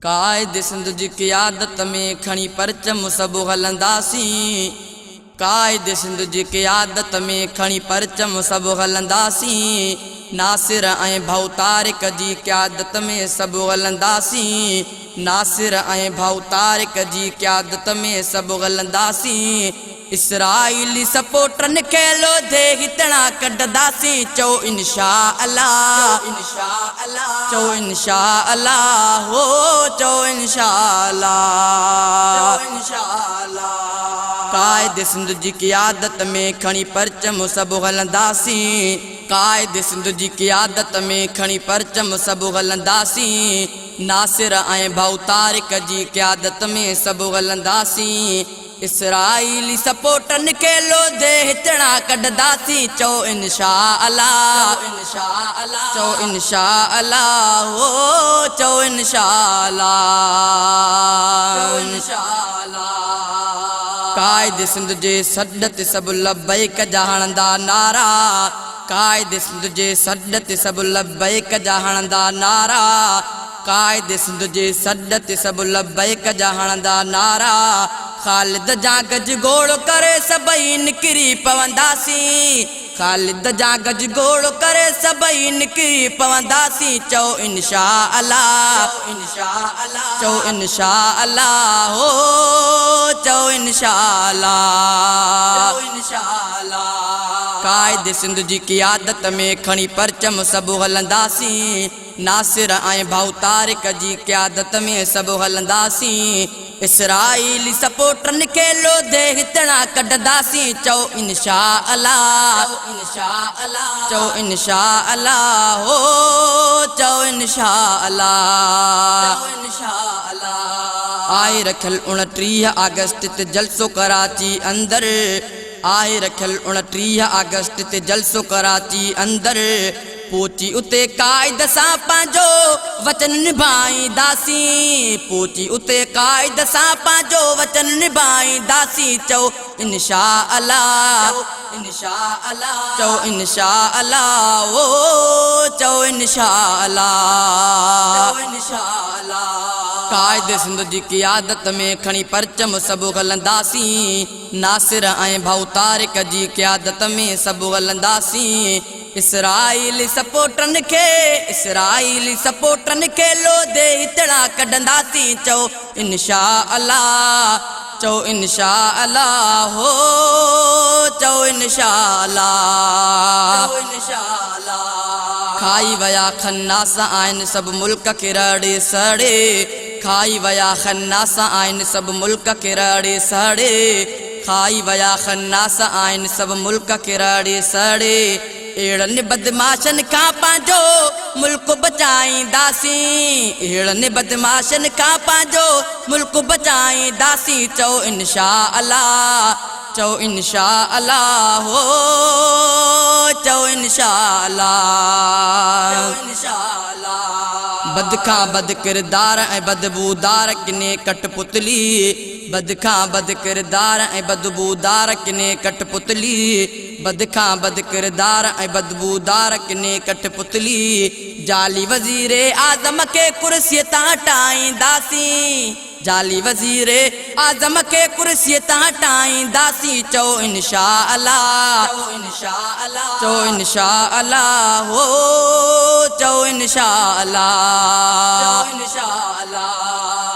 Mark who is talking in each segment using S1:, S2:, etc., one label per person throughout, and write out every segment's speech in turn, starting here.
S1: कायद सिंध जी क़ियादत में खणी परचम सभु हलंदासीं। कायद सिंध जी क़ियादत में खणी परचम सभु हलंदासीं। नासिर ऐं भाउ तारिक जी क़ियादत में सभु हलंदासीं। नासिर ऐं भाउ तारिक जी क़ियादत में सभु हलंदासीं। इसराइली सपोर्टरनि खे लोधे हितणा कढंदासीं। चओ इंशा अल्लाह, चओ इंशा अल्लाह, हो चओ इंशा अल्लाह। कायद सिंध जी क़ियादत में खणी परचम सभु हलंदासीं। कायद सिंध जी क़ियादत में खणी परचम सभु हलंदासीं। नासिर ऐं भाउ तारिक जी क़ियादत में सभु हलंदासीं। इसराइली सपोर्टरनि खे लोधे हितणा कढंदासीं। चओ इंशा अल्लाह, चओ इंशा अल्लाह, हो चओ इंशा अल्लाह। कायद सिंध जे सॾ ते सभु लब्बैक जा हणंदा नारा। कायद सिंध जे सॾ ते सभु लब्बैक जा हणंदा नारा। कायद सिंध जे सॾ ते सभु लब्बैक जा हणंदा नारा। ख़ालिद जा गज गोड़ करे सभई निकिरी पवंदासीं। ख़ालिद जा गज गोड़ करे सभई निकिरी पवंदासीं। चओ इंशा अल्लाह, चओ इंशा अल्लाह, हो चओ इंशा अल्लाह। कायद सिंध जी क़ियादत में खणी परचम सभु हलंदासीं। नासिर ऐं भाउ तारिक जी क़ियादत में सभु हलंदासीं। इसराइली सपोर्टरनि खे लोधे हितणा कढंदासीं। चओ इंशा अल्लाह, चओ इंशा अल्लाह, हो चओ इंशा अल्लाह। आए रखियल 29 अगस्त ते जलसो कराची अंदर। आए रखियल 29 अगस्त ते जलसो कराची अंदर। पहुची उते कायद सां पंहिंजो वचन निभाईंदासीं। पहुची उते कायद सां पंहिंजो वचन निभाईंदासीं। चओ इंशा अल्लाह, चओ इंशा अल्लाह, ओ चओ इंशा अल्लाह। कायद सिंध जी क़ियादत में खणी परचम सभु हलंदासीं। नासिर ऐं भाउ तारिक जी क़ियादत में सभु हलंदासीं। इसराइली सपोर्टरनि खे लोधे हितणा कढंदासीं। चओ इंशा अल्लाह, चओ इंशा अल्लाह, हो चओ इंशा अल्लाह। खाई वया खन्नास आहिनि सभु मुल्क खे रड़े सड़े। खाई वया खन्नास आहिनि सभु मुल्क खे रड़े सड़े। खाई वया खन्नास आहिनि सभु मुल्क खे रड़े सड़े। अहिड़नि बदमाशनि खां पंहिंजो मुल्क बचाईंदासीं। अहिड़नि बदमाशनि खां पंहिंजो मुल्क बचाईंदासीं। चओ इंशा अल्लाह, चओ इंशा अल्लाह, हो चओ इंशा अल्लाह। बद खां बद किरदार ऐं बदबूदार किने कठपुतली। बद खां बद किरदार ऐं बदबूदार किने कठपुतली। बद खां बद किरदार ऐं बदबूदार किने कठपुतली। जाली वज़ीरे आज़म खे कुर्सीअ तां हटाईंदासीं। जाली वज़ीरे आज़म खे कुर्सीअ तां हटाईंदासीं। चओ इंशा अल्लाह, चओ इंशा अल्लाह, हो चओ इंशा अल्लाह।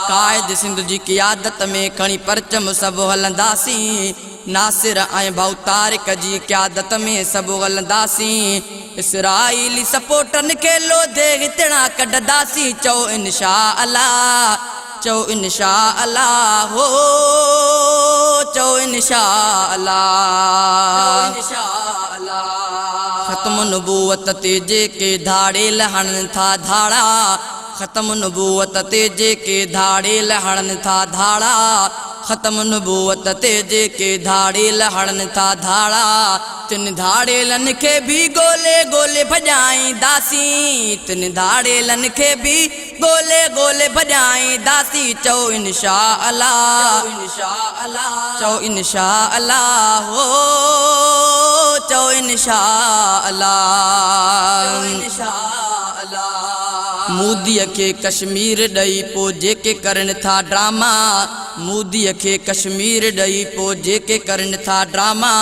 S1: कायद सिंध जी क़ियादत में खणी परचम सभु हलंदासीं। नासिर ऐं भाउ तारिक जी क़ियादत में सभु हलंदासीं। इसराइली सपोर्टरनि खे लोधे हितणा कढंदासीं। चओ इंशा अल्लाह, चओ इंशा अल्लाह, हो चओ इंशा अल्लाह। ख़त्म नबूवत ते जेके धाड़ेल हणनि था धाड़ा। ख़त्म नबूवत ते जेके धाड़ेल हणनि था धाड़ा। ख़त्म नबूवत ते जेके धाड़ेल हणनि था धाड़ा। तिन धाड़ेलनि खे भी गोले गोले भॼाईंदासीं। तिन धाड़ेलनि खे भी गोले गोले भॼाईंदासीं। चओ इंशा अल्लाह, चओ इंशा अल्लाह, हो चओ इंशा अल्लाह। मोदीअ खे कश्मीर ॾेई पोइ जेके करनि था ड्रामा, मोदीअ खे कश्मीर ॾेई पोइ जेके करनि था ड्रामा,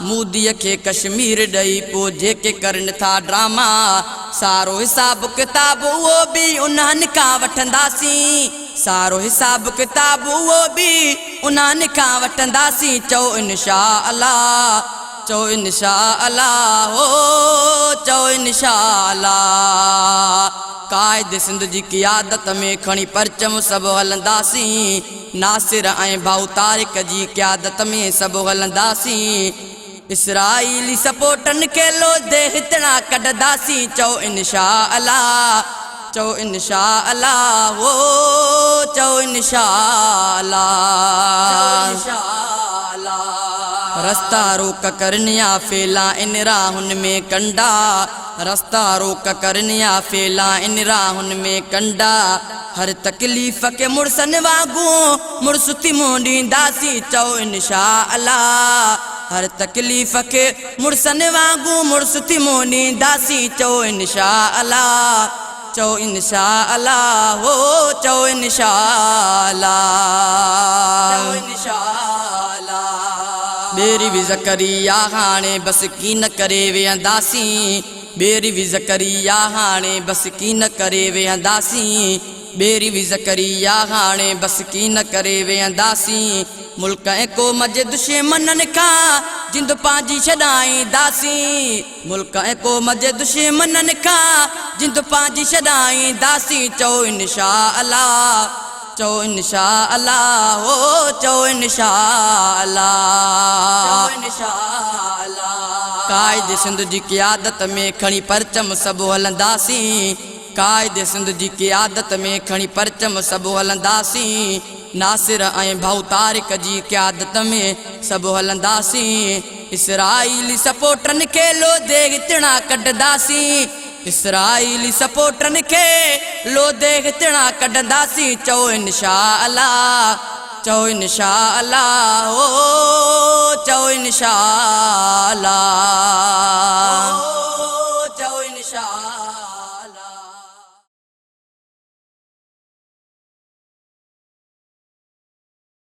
S1: मोदीअ खे कश्मीर ॾेई पोइ जेके करनि था ड्रामा। सारो हिसाब किताब उहो बि उन्हनि खां वठंदासीं, सारो हिसाब किताब उहो बि उन्हनि खां वठंदासीं। चओ इंशा अल्लाह, चओ इंशा अल्लाह, हो चओ इंशा अल्लाह। कायद सिंध जी क़ियादत में खणी परचम सभु हलंदासीं, नासिर ऐं भाऊ तारिक जी क़ियादत में सभु हलंदासीं। इसराइली सपोर्टनि खे लोदे हितणा कढंदासीं। चओ इंशा अल्लाह, चओ इंशा अल्लाह, हो चओ इंशा अल्लाह। रस्ता रोक करनिया फैला इन राहुन में कंडा, रस्ता रोक करनिया फैला इन राहुन में कंडा। हर तकलीफ़ के मुड़सन वांगुरु मुड़सुती मुंहुं ॾींदासीं। चओ इंशा अल्लाह, हर तकलीफ़ के मुड़सन वांगुरु मुड़सुती मुंहुं ॾींदासीं। चओ इंशा अल्लाह, चओ इंशा अल्लाह, हो चओ इंशा अल्लाह। बेरी भी ज़करिया हाणे बस कीन करे वेहंदासीं, बेरी भी ज़करिया हाणे बस कीन करे वेहंदासीं, बेरी भी ज़करिया हाणे बस कीन करे वेहंदासीं। मुल्क ऐं क़ौम जे दुश्मननि खां जिंद पंहिंजी छॾाईंदासीं, मुल्क ऐं क़ौम जे दुश्मननि खां जिंद पंहिंजी छॾाईंदासीं। चओ इंशा अल्लाह, चओ इंशा अल्लाह, हो चओ इंशा अल्लाह। कायद सिंध जी क़ियादत में खणी परचम सभु हलंदासीं, कायद सिंध जी क़ियादत में खणी परचम सभु हलंदासीं। नासिर ऐं भाऊ तारिक जी क़ियादत में सभु हलंदासीं। इसराइली सपोर्टनि खे लोदे हितणा कढंदासीं, इसराइली सपोर्टनि खे लोदे हितणा कढंदासीं। चओ इंशा अल्लाह, चओ इंशा अल्लाह, हो चओ इंशा अल्लाह।